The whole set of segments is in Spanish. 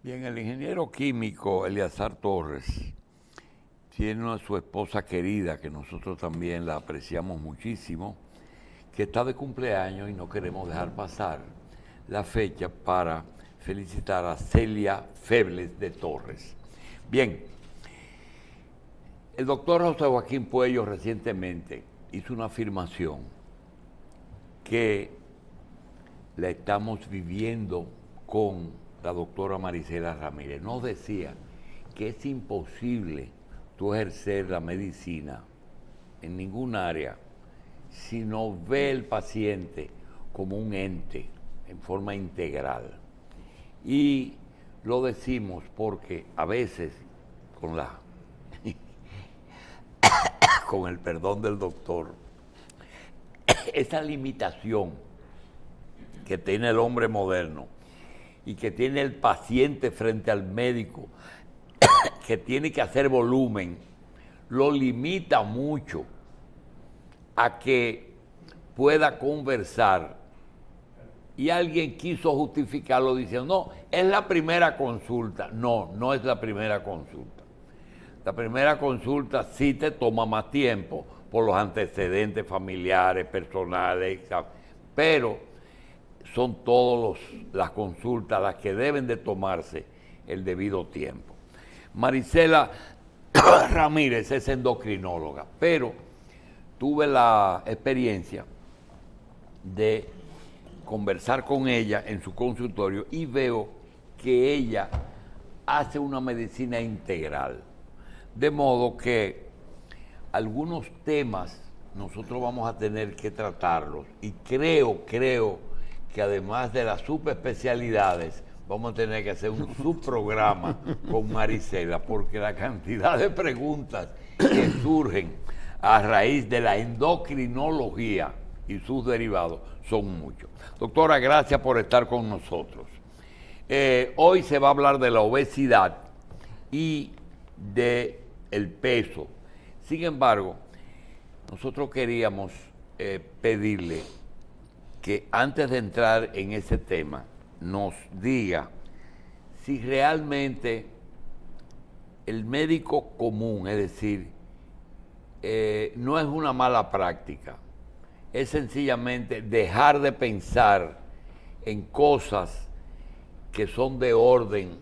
Bien, el ingeniero químico Eleazar Torres tiene a su esposa querida, que nosotros también la apreciamos muchísimo, que está de cumpleaños y no queremos dejar pasar la fecha para felicitar a Celia Febles de Torres. Bien, el doctor José Joaquín Puello recientemente hizo una afirmación que la estamos viviendo con la doctora Marisela Ramírez. Nos decía que es imposible tú ejercer la medicina en ningún área si no ve el paciente como un ente en forma integral. Y lo decimos porque a veces con el perdón del doctor, esa limitación que tiene el hombre moderno y que tiene el paciente frente al médico, que tiene que hacer volumen, lo limita mucho a que pueda conversar. Y alguien quiso justificarlo diciendo, no, es la primera consulta. No, no es la primera consulta. La primera consulta sí te toma más tiempo por los antecedentes familiares, personales, pero son todas las consultas las que deben de tomarse el debido tiempo. Marisela Ramírez es endocrinóloga, pero tuve la experiencia de conversar con ella en su consultorio y veo que ella hace una medicina integral. De modo que algunos temas nosotros vamos a tener que tratarlos y creo que además de las subespecialidades vamos a tener que hacer un subprograma con Marisela, porque la cantidad de preguntas que surgen a raíz de la endocrinología y sus derivados son muchos. Doctora, gracias por estar con nosotros. Hoy se va a hablar de la obesidad y de el peso. Sin embargo, nosotros queríamos pedirle que antes de entrar en ese tema, nos diga si realmente el médico común, es decir, no es una mala práctica, es sencillamente dejar de pensar en cosas que son de orden,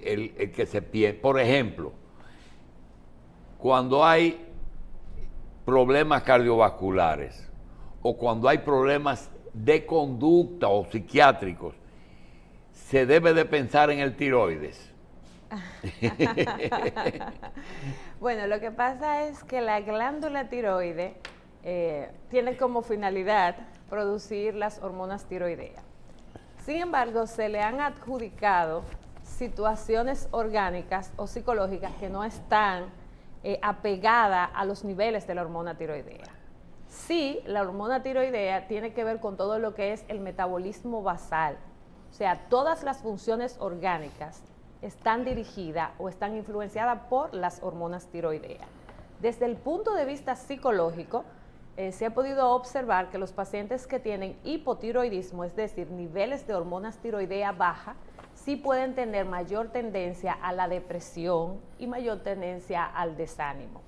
el que se piensa. Por ejemplo, cuando hay problemas cardiovasculares o cuando hay problemas de conducta o psiquiátricos, se debe de pensar en el tiroides. Bueno, lo que pasa es que la glándula tiroide tiene como finalidad producir las hormonas tiroideas. Sin embargo, se le han adjudicado situaciones orgánicas o psicológicas que no están apegadas a los niveles de la hormona tiroidea. Sí, la hormona tiroidea tiene que ver con todo lo que es el metabolismo basal, o sea, todas las funciones orgánicas están dirigidas o están influenciadas por las hormonas tiroideas. Desde el punto de vista psicológico, se ha podido observar que los pacientes que tienen hipotiroidismo, es decir, niveles de hormonas tiroideas bajas, sí pueden tener mayor tendencia a la depresión y mayor tendencia al desánimo.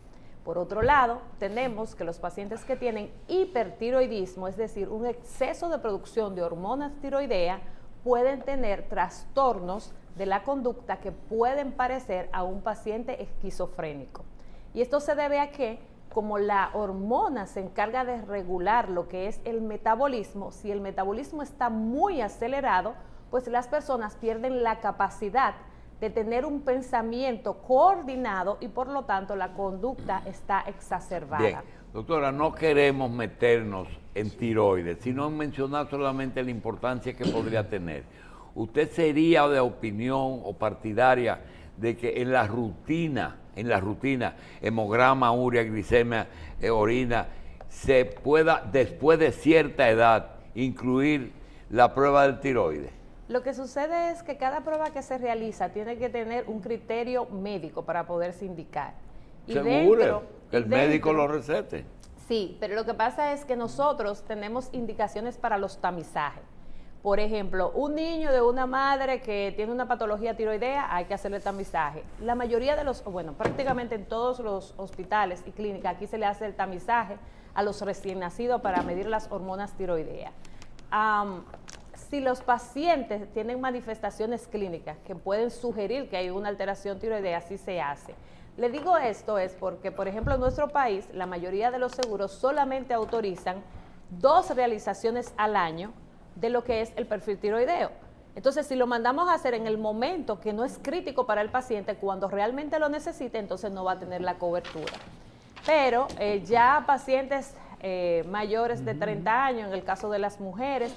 Por otro lado, tenemos que los pacientes que tienen hipertiroidismo, es decir, un exceso de producción de hormonas tiroideas, pueden tener trastornos de la conducta que pueden parecer a un paciente esquizofrénico. Y esto se debe a que, como la hormona se encarga de regular lo que es el metabolismo, si el metabolismo está muy acelerado, pues las personas pierden la capacidad de tener un pensamiento coordinado y por lo tanto la conducta está exacerbada. Bien, doctora, no queremos meternos en tiroides, sino mencionar solamente la importancia que podría tener. ¿Usted sería de opinión o partidaria de que en la rutina, hemograma, urea, glicemia, orina, se pueda, después de cierta edad, incluir la prueba del tiroides? Lo que sucede es que cada prueba que se realiza tiene que tener un criterio médico para poderse indicar. Y ¿seguro? Que el médico lo recete. Sí, pero lo que pasa es que nosotros tenemos indicaciones para los tamizajes. Por ejemplo, un niño de una madre que tiene una patología tiroidea, hay que hacerle tamizaje. La mayoría de los, bueno, prácticamente en todos los hospitales y clínicas, aquí se le hace el tamizaje a los recién nacidos para medir las hormonas tiroideas. Si los pacientes tienen manifestaciones clínicas que pueden sugerir que hay una alteración tiroidea, sí se hace. Le digo esto es porque, por ejemplo, en nuestro país, la mayoría de los seguros solamente autorizan 2 realizaciones al año de lo que es el perfil tiroideo. Entonces, si lo mandamos a hacer en el momento que no es crítico para el paciente, cuando realmente lo necesite, entonces no va a tener la cobertura. Pero ya pacientes mayores de 30 años, en el caso de las mujeres,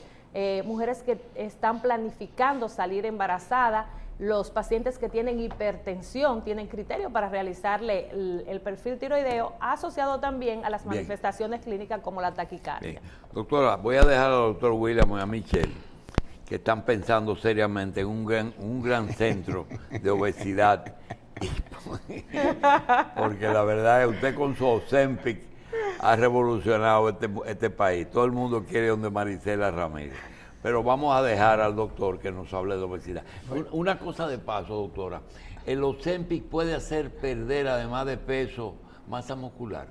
mujeres que están planificando salir embarazadas, los pacientes que tienen hipertensión tienen criterio para realizarle el perfil tiroideo, asociado también a las manifestaciones clínicas como la taquicardia. Bien. Doctora, voy a dejar al doctor William y a Michelle, que están pensando seriamente en un gran centro de obesidad. Porque la verdad es que usted con su Ozempic ha revolucionado este país. Todo el mundo quiere donde Marisela Ramírez. Pero vamos a dejar al doctor que nos hable de obesidad. Una cosa de paso, doctora. ¿El Ozempic puede hacer perder, además de peso, masa muscular?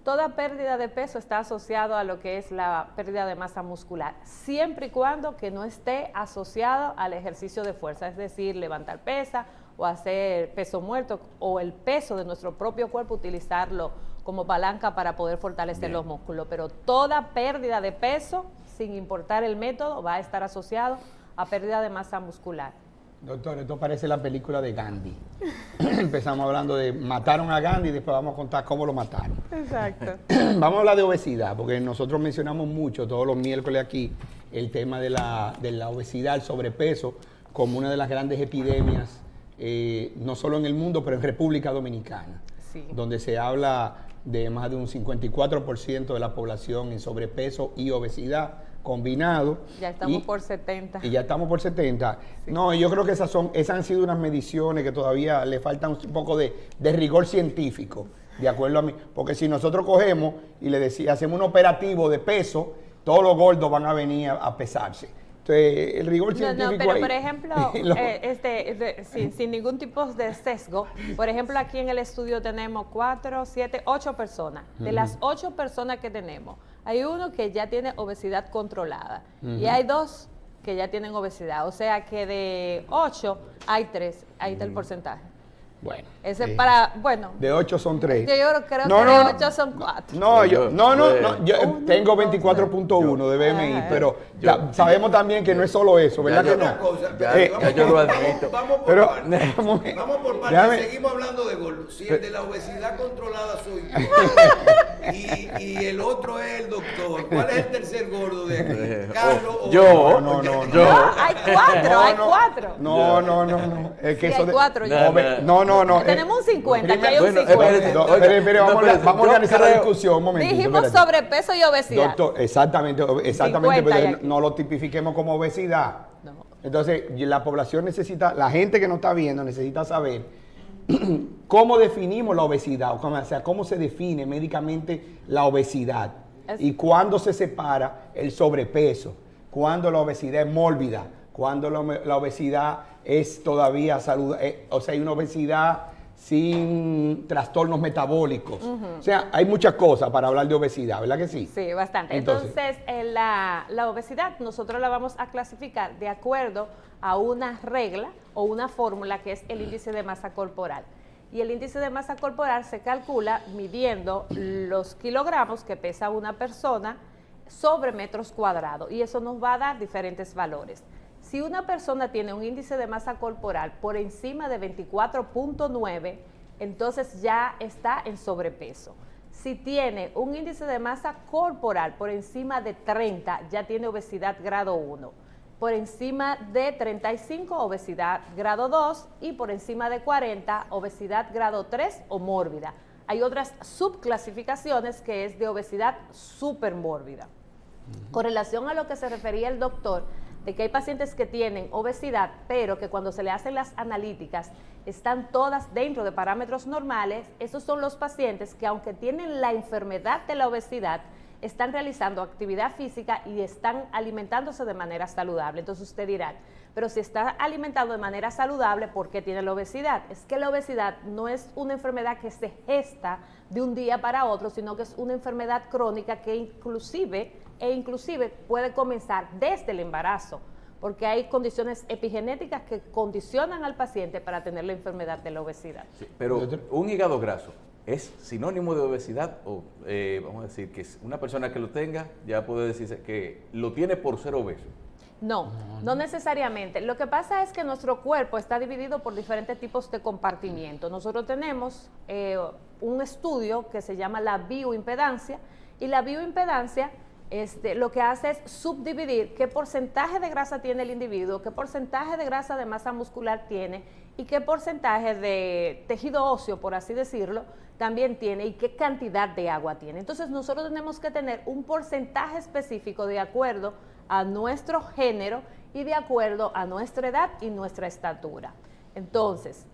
Toda pérdida de peso está asociado a lo que es la pérdida de masa muscular, siempre y cuando que no esté asociado al ejercicio de fuerza, es decir, levantar pesa o hacer peso muerto o el peso de nuestro propio cuerpo, utilizarlo como palanca para poder fortalecer los músculos. Pero toda pérdida de peso, sin importar el método, va a estar asociado a pérdida de masa muscular. Doctor, esto parece la película de Gandhi. Empezamos hablando de mataron a Gandhi y después vamos a contar cómo lo mataron. Exacto. Vamos a hablar de obesidad, porque nosotros mencionamos mucho todos los miércoles aquí el tema de la obesidad, el sobrepeso, como una de las grandes epidemias, no solo en el mundo, pero en República Dominicana, Sí. donde se habla de más de un 54% de la población en sobrepeso y obesidad combinado. Ya estamos por 70. Y ya estamos por 70. Sí. No, yo creo que esas han sido unas mediciones que todavía le faltan un poco de rigor científico, de acuerdo a mí. Porque si nosotros cogemos y hacemos un operativo de peso, todos los gordos van a venir a pesarse. Entonces, el rigor científico. No, pero ahí, por ejemplo, sin ningún tipo de sesgo, por ejemplo, aquí en el estudio tenemos 4, 7, 8 personas. De las 8 personas que tenemos, hay uno que ya tiene obesidad controlada y hay 2 que ya tienen obesidad. O sea que de 8 hay 3. Ahí está el porcentaje. Bueno. Ese de 8 son 3. Yo creo que de 8 son 4. Yo tengo 24.1 de BMI, pero sabemos también que no es solo eso, ¿verdad que no? Cosa, yo lo admito. Vamos por partes, seguimos hablando de gordos. Si el de la obesidad controlada soy yo y el otro es el doctor, ¿cuál es el tercer gordo de aquí? ¿Carlos o yo? No. Hay 4, hay 4. No. Es que sí, eso hay 4. No. Tenemos un 50, aquí hay un 50. Vamos a organizar la discusión un momentito. Dijimos sobrepeso y obesidad. Doctor, exactamente, pero no lo tipifiquemos como obesidad. No. Entonces, la población necesita, la gente que nos está viendo necesita saber cómo definimos la obesidad, o sea, cómo se define médicamente la obesidad y cuándo se separa el sobrepeso, cuándo la obesidad es mórbida, cuándo la obesidad es todavía saludable, o sea, hay una obesidad sin trastornos metabólicos. O sea, hay muchas cosas para hablar de obesidad, ¿verdad que sí? Sí, bastante. Entonces la obesidad nosotros la vamos a clasificar de acuerdo a una regla o una fórmula que es el índice de masa corporal. Y el índice de masa corporal se calcula midiendo los kilogramos que pesa una persona sobre metros cuadrados. Y eso nos va a dar diferentes valores. Si una persona tiene un índice de masa corporal por encima de 24.9, entonces ya está en sobrepeso. Si tiene un índice de masa corporal por encima de 30, ya tiene obesidad grado 1. Por encima de 35, obesidad grado 2. Y por encima de 40, obesidad grado 3 o mórbida. Hay otras subclasificaciones que es de obesidad supermórbida. Con relación a lo que se refería el doctor, de que hay pacientes que tienen obesidad, pero que cuando se le hacen las analíticas están todas dentro de parámetros normales, esos son los pacientes que aunque tienen la enfermedad de la obesidad, están realizando actividad física y están alimentándose de manera saludable. Entonces usted dirá, pero si está alimentado de manera saludable, ¿por qué tiene la obesidad? Es que la obesidad no es una enfermedad que se gesta de un día para otro, sino que es una enfermedad crónica que inclusive puede comenzar desde el embarazo, porque hay condiciones epigenéticas que condicionan al paciente para tener la enfermedad de la obesidad. Sí, pero un hígado graso, ¿es sinónimo de obesidad? O vamos a decir que una persona que lo tenga ya puede decirse que lo tiene por ser obeso. No necesariamente. Lo que pasa es que nuestro cuerpo está dividido por diferentes tipos de compartimientos. Nosotros tenemos un estudio que se llama la bioimpedancia, y la bioimpedancia lo que hace es subdividir qué porcentaje de grasa tiene el individuo, qué porcentaje de grasa de masa muscular tiene y qué porcentaje de tejido óseo, por así decirlo, también tiene, y qué cantidad de agua tiene. Entonces nosotros tenemos que tener un porcentaje específico de acuerdo a nuestro género y de acuerdo a nuestra edad y nuestra estatura. Entonces,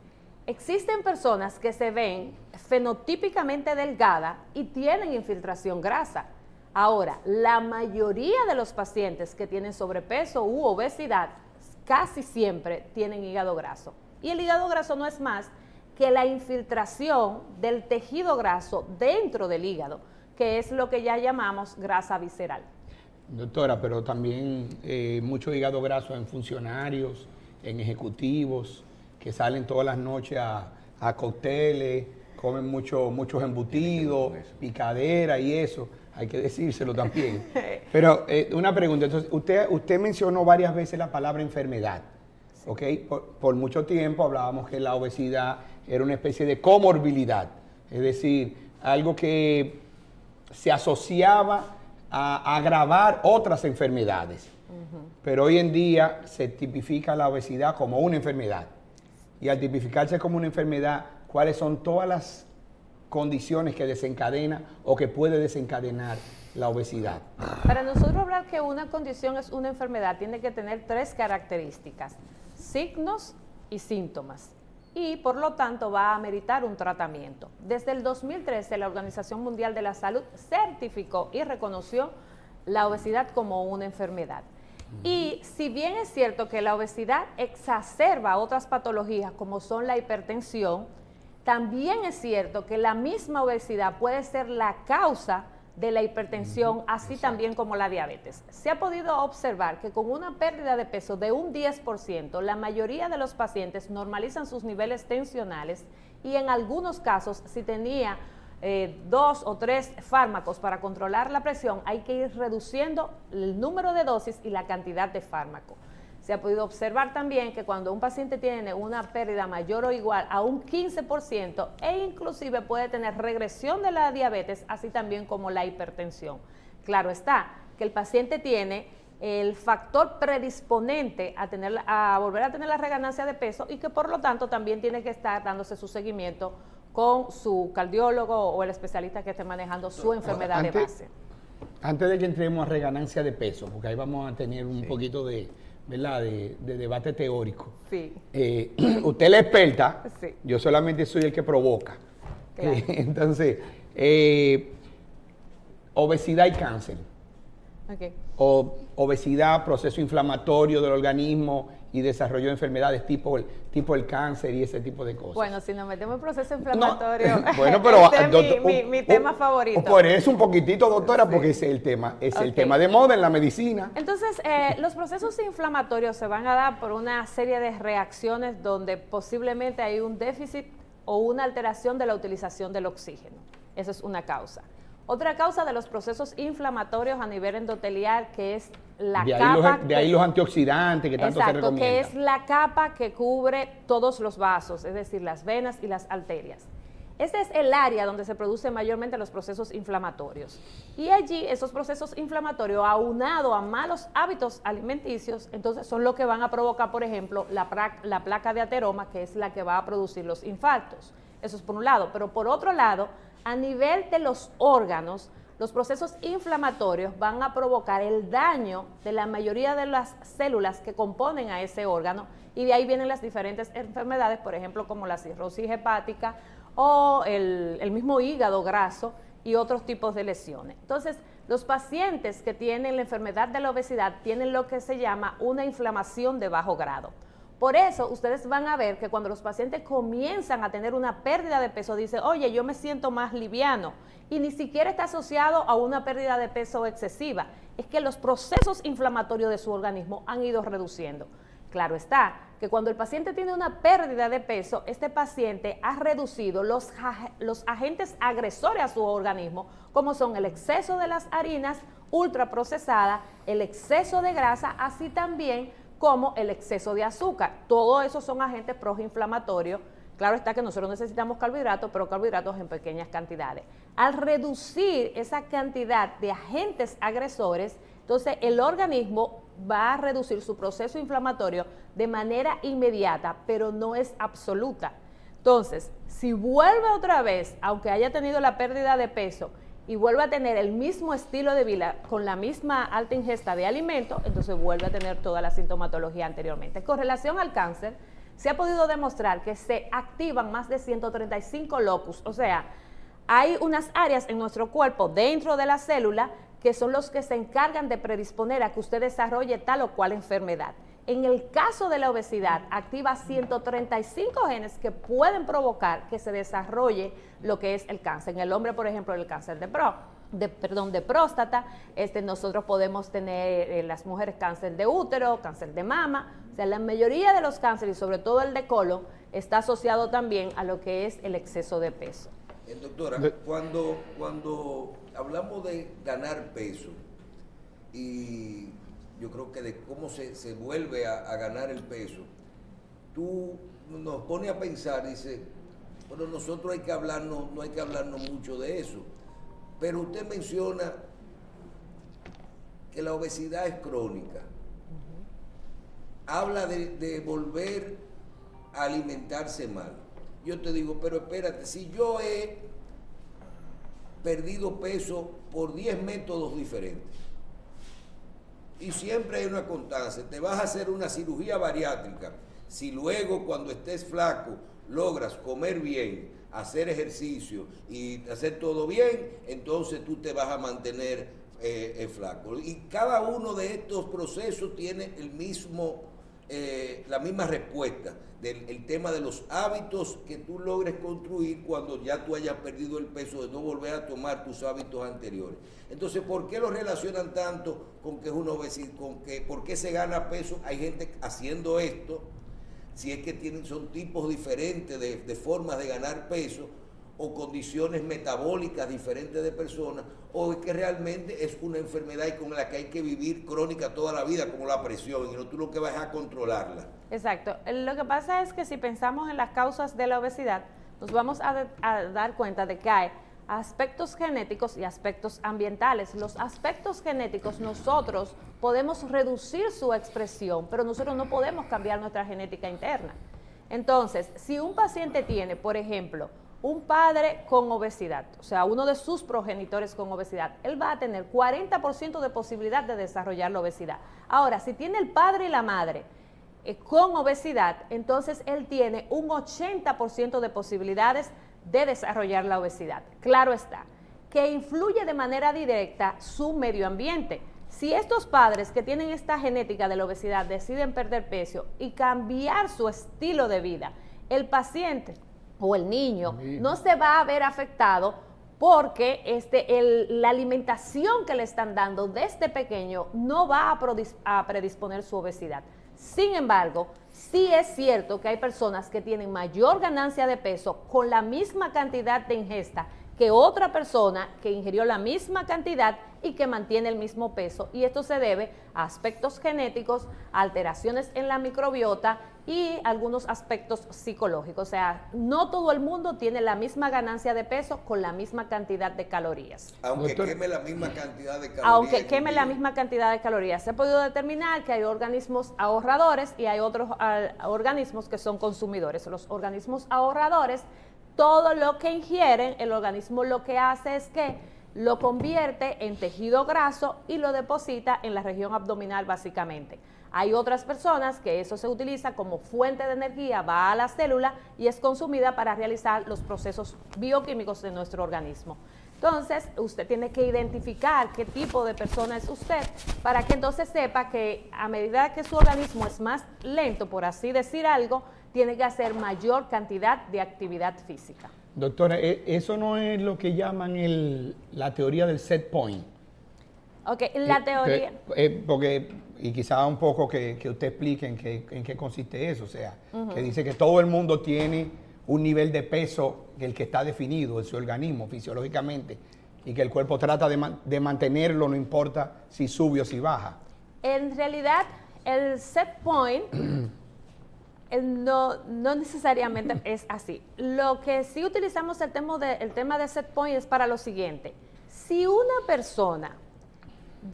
existen personas que se ven fenotípicamente delgadas y tienen infiltración grasa. Ahora, la mayoría de los pacientes que tienen sobrepeso u obesidad casi siempre tienen hígado graso. Y el hígado graso no es más que la infiltración del tejido graso dentro del hígado, que es lo que ya llamamos grasa visceral. Doctora, pero también mucho hígado graso en funcionarios, en ejecutivos, que salen todas las noches a cócteles, comen muchos embutidos, picadera y eso. Hay que decírselo también. Pero una pregunta, entonces, usted mencionó varias veces la palabra enfermedad, ¿ok? Por mucho tiempo hablábamos que la obesidad era una especie de comorbilidad, es decir, algo que se asociaba a agravar otras enfermedades. Pero hoy en día se tipifica la obesidad como una enfermedad. Y al tipificarse como una enfermedad, ¿cuáles son todas las condiciones que desencadena o que puede desencadenar la obesidad? Para nosotros hablar que una condición es una enfermedad, tiene que tener 3 características: signos y síntomas, y por lo tanto va a ameritar un tratamiento. Desde el 2013 la Organización Mundial de la Salud certificó y reconoció la obesidad como una enfermedad. Y si bien es cierto que la obesidad exacerba otras patologías como son la hipertensión, también es cierto que la misma obesidad puede ser la causa de la hipertensión, así también como la diabetes. Se ha podido observar que con una pérdida de peso de un 10%, la mayoría de los pacientes normalizan sus niveles tensionales, y en algunos casos, si tenía 2 o 3 fármacos para controlar la presión, hay que ir reduciendo el número de dosis y la cantidad de fármaco. Se ha podido observar también que cuando un paciente tiene una pérdida mayor o igual a un 15%, e inclusive puede tener regresión de la diabetes, así también como la hipertensión. Claro está que el paciente tiene el factor predisponente a volver a tener la reganancia de peso, y que por lo tanto también tiene que estar dándose su seguimiento con su cardiólogo o el especialista que esté manejando su enfermedad de base. Antes de que entremos a reganancia de peso, porque ahí vamos a tener un poquito de, ¿verdad?, de debate teórico. Sí. Usted es la experta, Sí. Yo solamente soy el que provoca. Claro. Entonces, obesidad y cáncer. Okay. O obesidad, proceso inflamatorio del organismo y desarrollo de enfermedades tipo el cáncer y ese tipo de cosas. Bueno, si nos metemos en proceso inflamatorio, No, bueno, pero ese es mi tema favorito. Por eso un poquitito, doctora, porque ese es el tema de moda en la medicina. Entonces, los procesos inflamatorios se van a dar por una serie de reacciones donde posiblemente hay un déficit o una alteración de la utilización del oxígeno. Esa es una causa. Otra causa de los procesos inflamatorios a nivel endotelial, que es la capa... De ahí los antioxidantes que tanto se recomiendan. Que es la capa que cubre todos los vasos, es decir, las venas y las arterias. Este es el área donde se producen mayormente los procesos inflamatorios. Y allí esos procesos inflamatorios, aunado a malos hábitos alimenticios, entonces son los que van a provocar, por ejemplo, la placa de ateroma, que es la que va a producir los infartos. Eso es por un lado. Pero por otro lado, a nivel de los órganos, los procesos inflamatorios van a provocar el daño de la mayoría de las células que componen a ese órgano, y de ahí vienen las diferentes enfermedades, por ejemplo, como la cirrosis hepática o el mismo hígado graso y otros tipos de lesiones. Entonces, Los pacientes que tienen la enfermedad de la obesidad tienen lo que se llama una inflamación de bajo grado. Por eso ustedes van a ver que cuando los pacientes comienzan a tener una pérdida de peso, dicen, oye, yo me siento más liviano, y ni siquiera está asociado a una pérdida de peso excesiva, es que los procesos inflamatorios de su organismo han ido reduciendo. Claro está que cuando el paciente tiene una pérdida de peso, este paciente ha reducido los agentes agresores a su organismo, como son el exceso de las harinas ultraprocesadas, el exceso de grasa, así también como el exceso de azúcar. Todo eso son agentes proinflamatorios. Claro está que nosotros necesitamos carbohidratos, pero carbohidratos en pequeñas cantidades. Al reducir esa cantidad de agentes agresores, entonces el organismo va a reducir su proceso inflamatorio de manera inmediata, pero no es absoluta. Entonces, si vuelve otra vez, aunque haya tenido la pérdida de peso, y vuelve a tener el mismo estilo de vida con la misma alta ingesta de alimentos, entonces vuelve a tener toda la sintomatología anteriormente. Con relación al cáncer, se ha podido demostrar que se activan más de 135 locus, o sea, hay unas áreas en nuestro cuerpo dentro de la célula que son los que se encargan de predisponer a que usted desarrolle tal o cual enfermedad. En el caso de la obesidad, activa 135 genes que pueden provocar que se desarrolle lo que es el cáncer. En el hombre, por ejemplo, el cáncer de próstata, nosotros podemos tener en las mujeres cáncer de útero, cáncer de mama. O sea, la mayoría de los cánceres, y sobre todo el de colon, está asociado también a lo que es el exceso de peso. Doctora, cuando hablamos de ganar peso, y yo creo que de cómo se vuelve a ganar el peso, tú nos pones a pensar, dice, bueno, nosotros hay que hablarnos, no hay que hablarnos mucho de eso, pero usted menciona que la obesidad es crónica. Habla de volver a alimentarse mal. Yo te digo, pero espérate, si yo he perdido peso por 10 métodos diferentes, y siempre hay una constancia, te vas a hacer una cirugía bariátrica, si luego cuando estés flaco logras comer bien, hacer ejercicio y hacer todo bien, entonces tú te vas a mantener flaco. Y cada uno de estos procesos tiene la misma respuesta del tema de los hábitos que tú logres construir cuando ya tú hayas perdido el peso, de no volver a tomar tus hábitos anteriores. Entonces, ¿por qué lo relacionan tanto con que es una obesidad? ¿Por qué se gana peso? Hay gente haciendo esto, si es que son tipos diferentes de formas de ganar peso, o condiciones metabólicas diferentes de personas, o es que realmente es una enfermedad y con la que hay que vivir crónica toda la vida, como la presión, y no tú lo que vas a controlarla. Exacto. Lo que pasa es que si pensamos en las causas de la obesidad, nos vamos a dar cuenta de que hay aspectos genéticos y aspectos ambientales. Los aspectos genéticos nosotros podemos reducir su expresión, pero nosotros no podemos cambiar nuestra genética interna. Entonces, si un paciente tiene, por ejemplo, un padre con obesidad, o sea, uno de sus progenitores con obesidad, él va a tener 40% de posibilidad de desarrollar la obesidad. Ahora, si tiene el padre y la madre con obesidad, entonces él tiene un 80% de posibilidades de desarrollar la obesidad. Claro está, que influye de manera directa su medio ambiente. Si estos padres que tienen esta genética de la obesidad deciden perder peso y cambiar su estilo de vida, el paciente o el niño no se va a ver afectado porque la alimentación que le están dando desde pequeño no va a predisponer su obesidad. Sin embargo, sí es cierto que hay personas que tienen mayor ganancia de peso con la misma cantidad de ingesta que otra persona que ingirió la misma cantidad y que mantiene el mismo peso, y esto se debe a aspectos genéticos, alteraciones en la microbiota y algunos aspectos psicológicos. O sea, no todo el mundo tiene la misma ganancia de peso con la misma cantidad de calorías. Aunque queme la misma cantidad de calorías. Aunque queme la misma cantidad de calorías. Se ha podido determinar que hay organismos ahorradores y hay otros organismos que son consumidores. Los organismos ahorradores, todo lo que ingieren, el organismo lo que hace es que lo convierte en tejido graso y lo deposita en la región abdominal básicamente. Hay otras personas que eso se utiliza como fuente de energía, va a la célula y es consumida para realizar los procesos bioquímicos de nuestro organismo. Entonces, usted tiene que identificar qué tipo de persona es usted para que entonces sepa que a medida que su organismo es más lento, por así decir algo, tiene que hacer mayor cantidad de actividad física. Doctora, eso no es lo que llaman la teoría del set point. Ok, la teoría... Y quizá un poco que usted explique en qué consiste eso, o sea, que dice que todo el mundo tiene un nivel de peso el que está definido en su organismo fisiológicamente y que el cuerpo trata de mantenerlo, no importa si sube o si baja. En realidad, el set point no necesariamente es así. Lo que sí utilizamos el tema de set point es para lo siguiente. Si una persona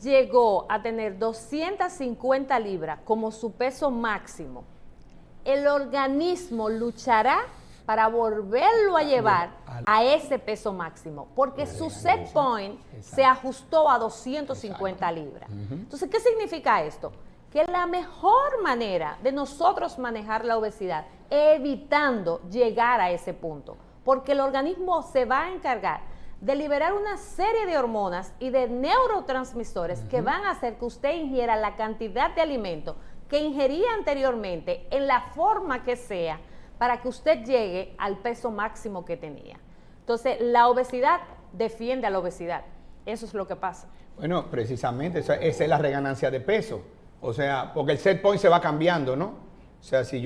llegó a tener 250 libras como su peso máximo, el organismo luchará para volverlo a llevar a ese peso máximo, porque su set point se ajustó a 250 libras. Entonces, ¿qué significa esto? Que la mejor manera de nosotros manejar la obesidad es evitando llegar a ese punto, porque el organismo se va a encargar de liberar una serie de hormonas y de neurotransmisores que van a hacer que usted ingiera la cantidad de alimento que ingería anteriormente en la forma que sea para que usted llegue al peso máximo que tenía. Entonces, la obesidad defiende a la obesidad. Eso es lo que pasa. Bueno, precisamente, esa es la reganancia de peso. O sea, porque el set point se va cambiando, ¿no? O sea, si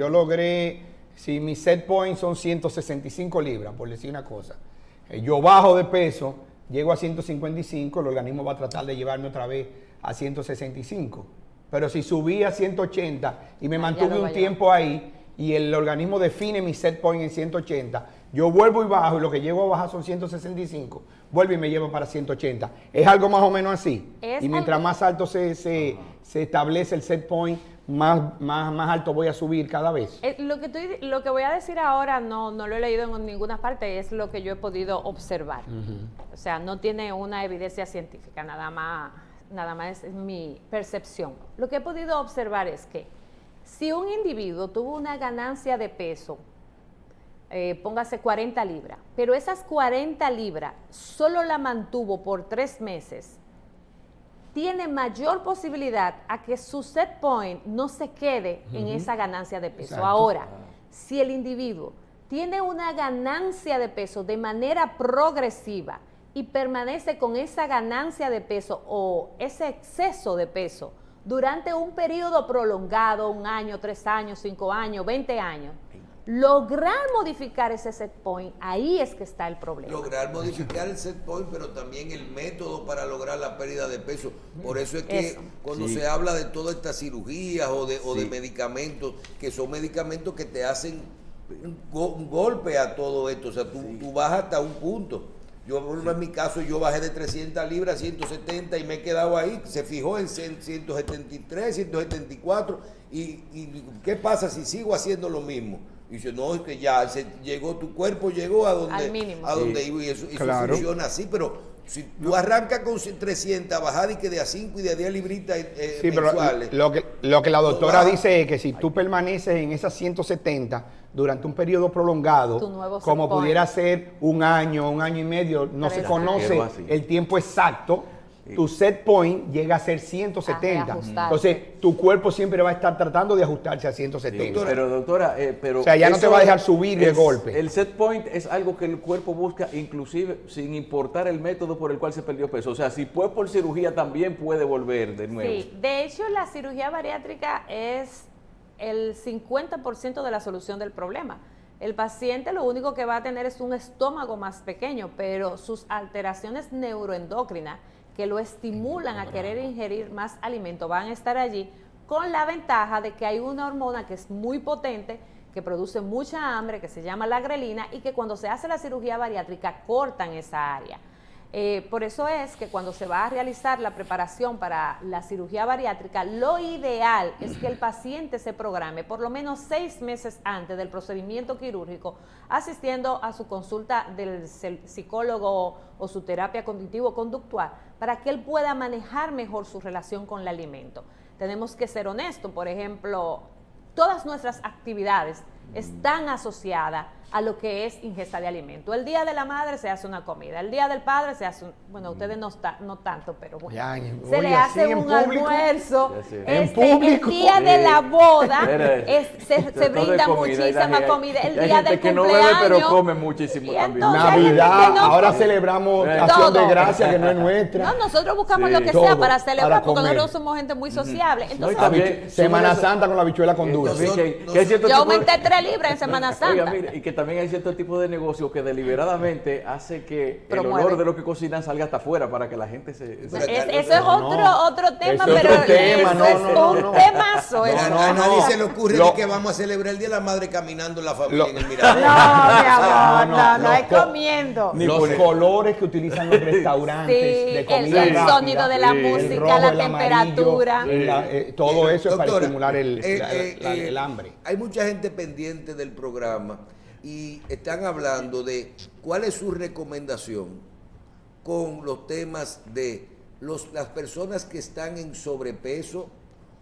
mi set point son 165 libras, por decir una cosa, yo bajo de peso, llego a 155, el organismo va a tratar de llevarme otra vez a 165. Pero si subí a 180 y me mantuve un tiempo ahí y el organismo define mi set point en 180, yo vuelvo y bajo y lo que llego a bajar son 165, vuelvo y me llevo para 180. Es algo más o menos así. Y mientras más alto se establece el set point, más alto voy a subir cada vez. Lo que voy a decir ahora no lo he leído en ninguna parte, es lo que yo he podido observar. O sea, no tiene una evidencia científica, nada más es mi percepción. Lo que he podido observar es que si un individuo tuvo una ganancia de peso, póngase 40 libras, pero esas 40 libras solo la mantuvo por 3 meses, tiene mayor posibilidad a que su set point no se quede en esa ganancia de peso. Exacto. Ahora, si el individuo tiene una ganancia de peso de manera progresiva y permanece con esa ganancia de peso o ese exceso de peso durante un periodo prolongado, 1 año, 3 años, 5 años, 20 años, lograr modificar ese set point, ahí es que está el problema. Lograr modificar el set point, pero también el método para lograr la pérdida de peso. Por eso es que cuando se habla de todas estas cirugías o de medicamentos, que son medicamentos que te hacen un golpe a todo esto, o sea, tú bajas hasta un punto. Yo, en mi caso, yo bajé de 300 libras a 170 y me he quedado ahí, se fijó en 173, 174, y ¿qué pasa si sigo haciendo lo mismo? Y dice, no, es que ya tu cuerpo llegó a donde iba, y eso funciona así, pero si tú arrancas con 300, bajar y que de a 5 y de a 10 libritas mensuales. Pero lo que la doctora dice es que si tú permaneces en esas 170 durante un periodo prolongado, como pudiera ser 1 año, 1 año y medio, no se conoce el tiempo exacto, tu set point llega a ser 170. Entonces, tu cuerpo siempre va a estar tratando de ajustarse a 170. Pero doctora, o sea, ya no te va a dejar subir de golpe. El set point es algo que el cuerpo busca, inclusive sin importar el método por el cual se perdió peso. O sea, si fue por cirugía, también puede volver de nuevo. Sí, de hecho, la cirugía bariátrica es el 50% de la solución del problema. El paciente lo único que va a tener es un estómago más pequeño, pero sus alteraciones neuroendocrinas que lo estimulan a querer ingerir más alimento van a estar allí, con la ventaja de que hay una hormona que es muy potente, que produce mucha hambre, que se llama la grelina, y que cuando se hace la cirugía bariátrica cortan esa área. Por eso es que cuando se va a realizar la preparación para la cirugía bariátrica, lo ideal es que el paciente se programe por lo menos 6 meses antes del procedimiento quirúrgico, asistiendo a su consulta del psicólogo o su terapia cognitivo-conductual, para que él pueda manejar mejor su relación con el alimento. Tenemos que ser honestos, por ejemplo, todas nuestras actividades están asociadas a lo que es ingesta de alimento. El día de la madre se hace una comida, el día del padre se hace, bueno, ustedes no tanto, pero bueno, Ya, se oye, le hace así en un público. almuerzo. Ya, sí. En público. El día de la boda se Todo de brinda comida, muchísima comida. El hay día gente del que no cumpleaños. bebe, pero come muchísimo Y también. entonces hay gente Navidad, que no- ahora celebramos Acción de Todo. Gracia, que no es nuestra. No, nosotros buscamos Sí. lo que Todo, sea para celebrar, para porque comer. nosotros somos gente muy sociable. Entonces, No, y también- Semana eso- Santa con la habichuela con dulce. También que hay cierto yo tipo de- aumenté 3 libras en Semana Santa. Oiga, mire, y que también hay cierto tipo de negocio que deliberadamente hace que Promueve. el olor de lo que cocinan salga hasta afuera para que la gente se... Pero Eso es No, otro tema, ese es pero otro tema, eso no, es no, un no. temazo. Mira, eso. a nadie no. se le ocurre Lo- de que vamos a celebrar el Día de la Madre caminando en la familia Lo- en el Mirador. No, mi amor, no, no, es co- comiendo. Ni Los poner- colores que utilizan los restaurantes Sí, de comida el rápida, sonido de la Sí. el música, rojo, la el amarillo, temperatura. todo eso es para Doctora, estimular el el hambre. Hay mucha gente pendiente del programa y están hablando de cuál es su recomendación con los temas de las personas que están en sobrepeso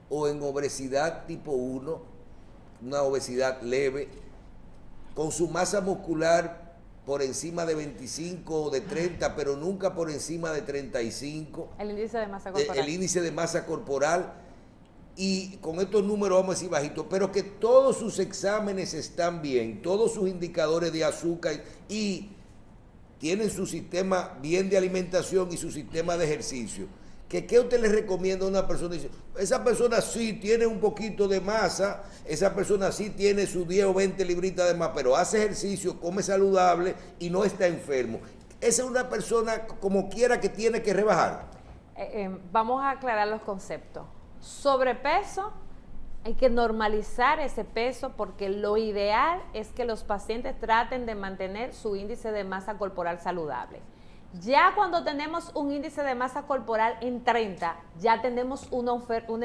o en obesidad tipo 1, una obesidad leve, con su masa muscular por encima de 25 o de 30, pero nunca por encima de 35. El índice de masa corporal. El índice de masa corporal, y con estos números vamos a decir bajitos, pero que todos sus exámenes están bien, todos sus indicadores de azúcar y tienen su sistema bien de alimentación y su sistema de ejercicio. ¿Qué usted le recomienda a una persona? Dice, esa persona sí tiene un poquito de masa, esa persona sí tiene sus 10 o 20 libritas de más, pero hace ejercicio, come saludable y no está enfermo. Esa es una persona como quiera que tiene que rebajar. Vamos a aclarar los conceptos. Sobrepeso, hay que normalizar ese peso porque lo ideal es que los pacientes traten de mantener su índice de masa corporal saludable. Ya cuando tenemos un índice de masa corporal en 30, ya tenemos una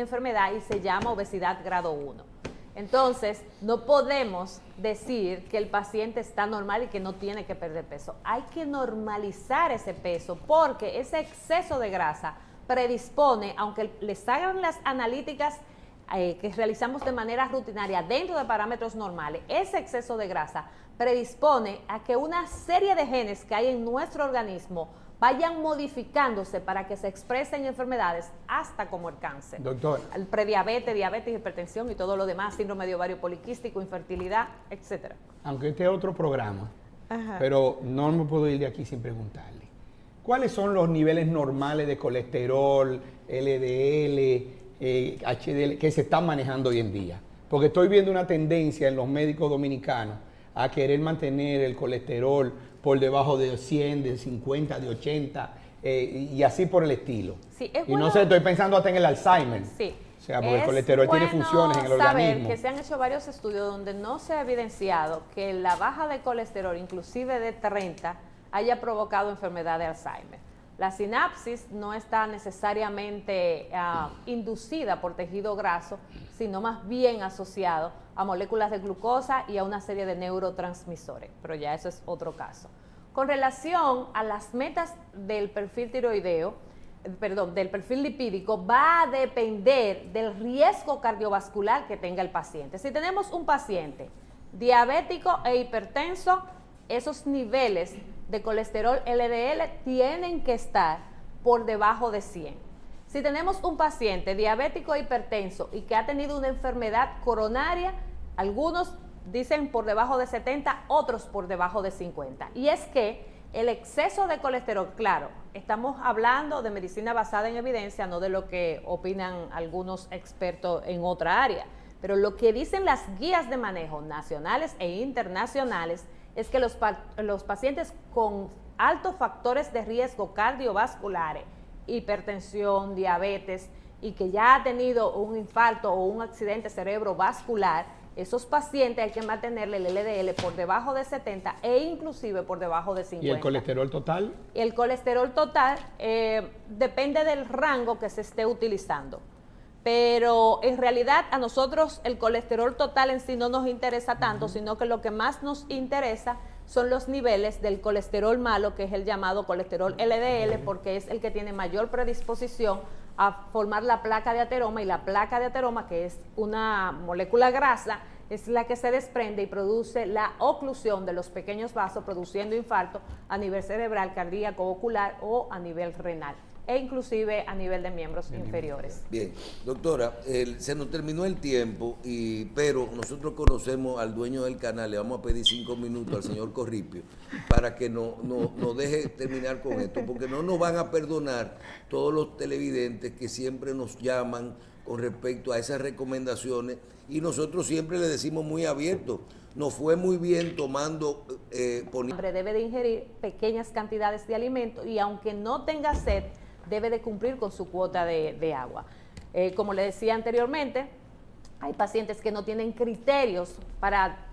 enfermedad y se llama obesidad grado 1. Entonces, no podemos decir que el paciente está normal y que no tiene que perder peso. Hay que normalizar ese peso porque ese exceso de grasa predispone, aunque les hagan las analíticas que realizamos de manera rutinaria dentro de parámetros normales, ese exceso de grasa predispone a que una serie de genes que hay en nuestro organismo vayan modificándose para que se expresen enfermedades hasta como el cáncer. Doctor. El prediabetes, diabetes, hipertensión y todo lo demás, síndrome de ovario poliquístico, infertilidad, etcétera. Aunque este es otro programa, Ajá. pero no me puedo ir de aquí sin preguntarle. ¿Cuáles son los niveles normales de colesterol, LDL, HDL que se están manejando hoy en día? Porque estoy viendo una tendencia en los médicos dominicanos a querer mantener el colesterol por debajo de 100, de 50, de 80 y así por el estilo. Sí, es y bueno- no sé, estoy pensando hasta en el Alzheimer. Sí. O sea, porque el Es colesterol tiene bueno funciones en el saber organismo. que se han hecho varios estudios donde no se ha evidenciado que la baja de colesterol, inclusive de 30, haya provocado enfermedad de Alzheimer. La sinapsis no está necesariamente inducida por tejido graso, sino más bien asociado a moléculas de glucosa y a una serie de neurotransmisores, pero ya eso es otro caso. Con relación a las metas del perfil tiroideo, del perfil lipídico, va a depender del riesgo cardiovascular que tenga el paciente. Si tenemos un paciente diabético e hipertenso, esos niveles de colesterol LDL tienen que estar por debajo de 100. Si tenemos un paciente diabético e hipertenso y que ha tenido una enfermedad coronaria, algunos dicen por debajo de 70, otros por debajo de 50. Y es que el exceso de colesterol, claro, estamos hablando de medicina basada en evidencia, no de lo que opinan algunos expertos en otra área, pero lo que dicen las guías de manejo nacionales e internacionales es que los pacientes con altos factores de riesgo cardiovasculares, hipertensión, diabetes, y que ya ha tenido un infarto o un accidente cerebrovascular, esos pacientes hay que mantenerle el LDL por debajo de 70 e inclusive por debajo de 50. ¿Y el colesterol total? El colesterol total depende del rango que se esté utilizando. Pero en realidad a nosotros el colesterol total en sí no nos interesa tanto, sino que lo que más nos interesa son los niveles del colesterol malo, que es el llamado colesterol LDL, porque es el que tiene mayor predisposición a formar la placa de ateroma, y la placa de ateroma, que es una molécula grasa, es la que se desprende y produce la oclusión de los pequeños vasos, produciendo infarto a nivel cerebral, cardíaco, ocular o a nivel renal, e inclusive a nivel de miembros inferiores. Bien, doctora, se nos terminó el tiempo, pero nosotros conocemos al dueño del canal, le vamos a pedir 5 minutos al señor Corripio para que nos deje terminar con esto, porque no nos van a perdonar todos los televidentes que siempre nos llaman con respecto a esas recomendaciones, y nosotros siempre le decimos muy abierto, nos fue muy bien tomando... El hombre debe de ingerir pequeñas cantidades de alimento y aunque no tenga sed, debe de cumplir con su cuota de agua. Como le decía anteriormente, hay pacientes que no tienen criterios para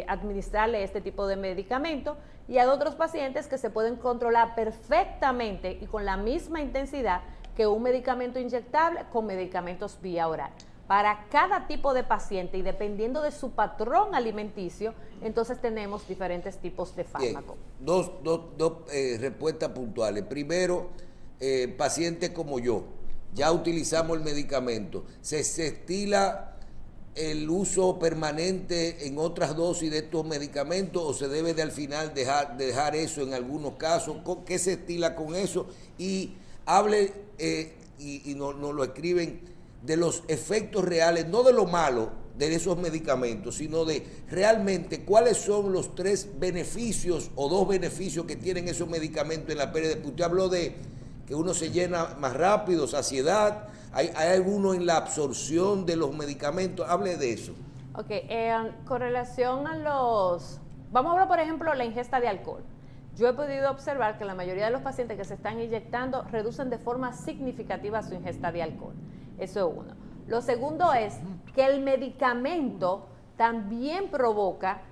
administrarle este tipo de medicamento, y hay otros pacientes que se pueden controlar perfectamente y con la misma intensidad que un medicamento inyectable con medicamentos vía oral. Para cada tipo de paciente y dependiendo de su patrón alimenticio, entonces tenemos diferentes tipos de fármaco. Bien, dos respuestas puntuales. Primero, pacientes como yo, ya utilizamos el medicamento, ¿se estila el uso permanente en otras dosis de estos medicamentos o se debe de al final dejar eso en algunos casos? ¿Qué se estila con eso? Y hable, y nos lo escriben, de los efectos reales, no de lo malo de esos medicamentos, sino de realmente cuáles son los 3 beneficios o 2 beneficios que tienen esos medicamentos en la pérdida. Usted habló de que uno se llena más rápido, saciedad, hay alguno en la absorción de los medicamentos, hable de eso. Ok, con relación a vamos a hablar por ejemplo de la ingesta de alcohol. Yo he podido observar que la mayoría de los pacientes que se están inyectando reducen de forma significativa su ingesta de alcohol. Eso es uno. Lo segundo es que el medicamento también provoca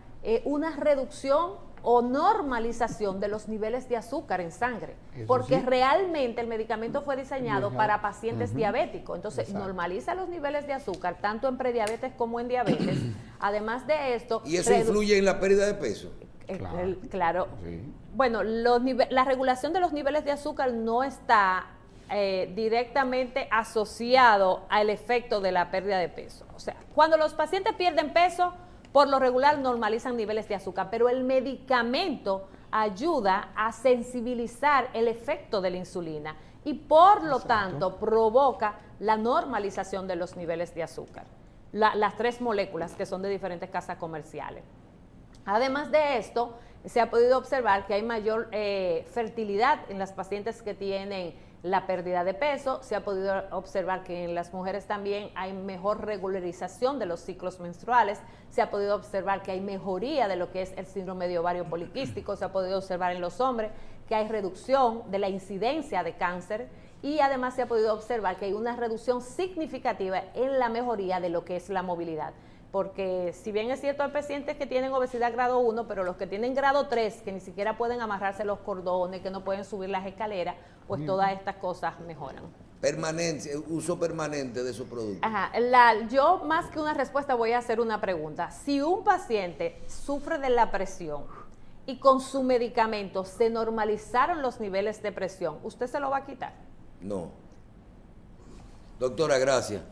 una reducción o normalización de los niveles de azúcar en sangre, porque realmente el medicamento fue diseñado para pacientes diabéticos, entonces normaliza los niveles de azúcar tanto en prediabetes como en diabetes. Además de esto... ¿Y eso influye en la pérdida de peso? Claro. Sí. Bueno, la regulación de los niveles de azúcar no está directamente asociado al efecto de la pérdida de peso. O sea, cuando los pacientes pierden peso, por lo regular normalizan niveles de azúcar, pero el medicamento ayuda a sensibilizar el efecto de la insulina y por lo tanto provoca la normalización de los niveles de azúcar. Las 3 moléculas que son de diferentes casas comerciales. Además de esto, se ha podido observar que hay mayor fertilidad en las pacientes que tienen la pérdida de peso. Se ha podido observar que en las mujeres también hay mejor regularización de los ciclos menstruales. Se ha podido observar que hay mejoría de lo que es el síndrome de ovario poliquístico. Se ha podido observar en los hombres que hay reducción de la incidencia de cáncer. Y además se ha podido observar que hay una reducción significativa en la mejoría de lo que es la movilidad. Porque si bien es cierto, hay pacientes que tienen obesidad grado 1, pero los que tienen grado 3, que ni siquiera pueden amarrarse los cordones, que no pueden subir las escaleras, pues todas estas cosas mejoran. Permanencia, uso permanente de esos productos. Ajá, yo más que una respuesta voy a hacer una pregunta. Si un paciente sufre de la presión y con su medicamento se normalizaron los niveles de presión, ¿usted se lo va a quitar? No. Doctora, gracias.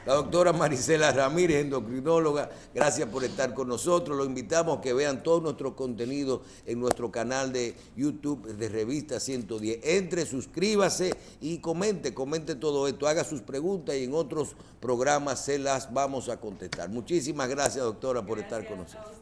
La doctora Marisela Ramírez, endocrinóloga, gracias por estar con nosotros. Los invitamos a que vean todo nuestro contenido en nuestro canal de YouTube de Revista 110. Entre, suscríbase y comente todo esto, haga sus preguntas y en otros programas se las vamos a contestar. Muchísimas gracias, doctora, por estar con nosotros.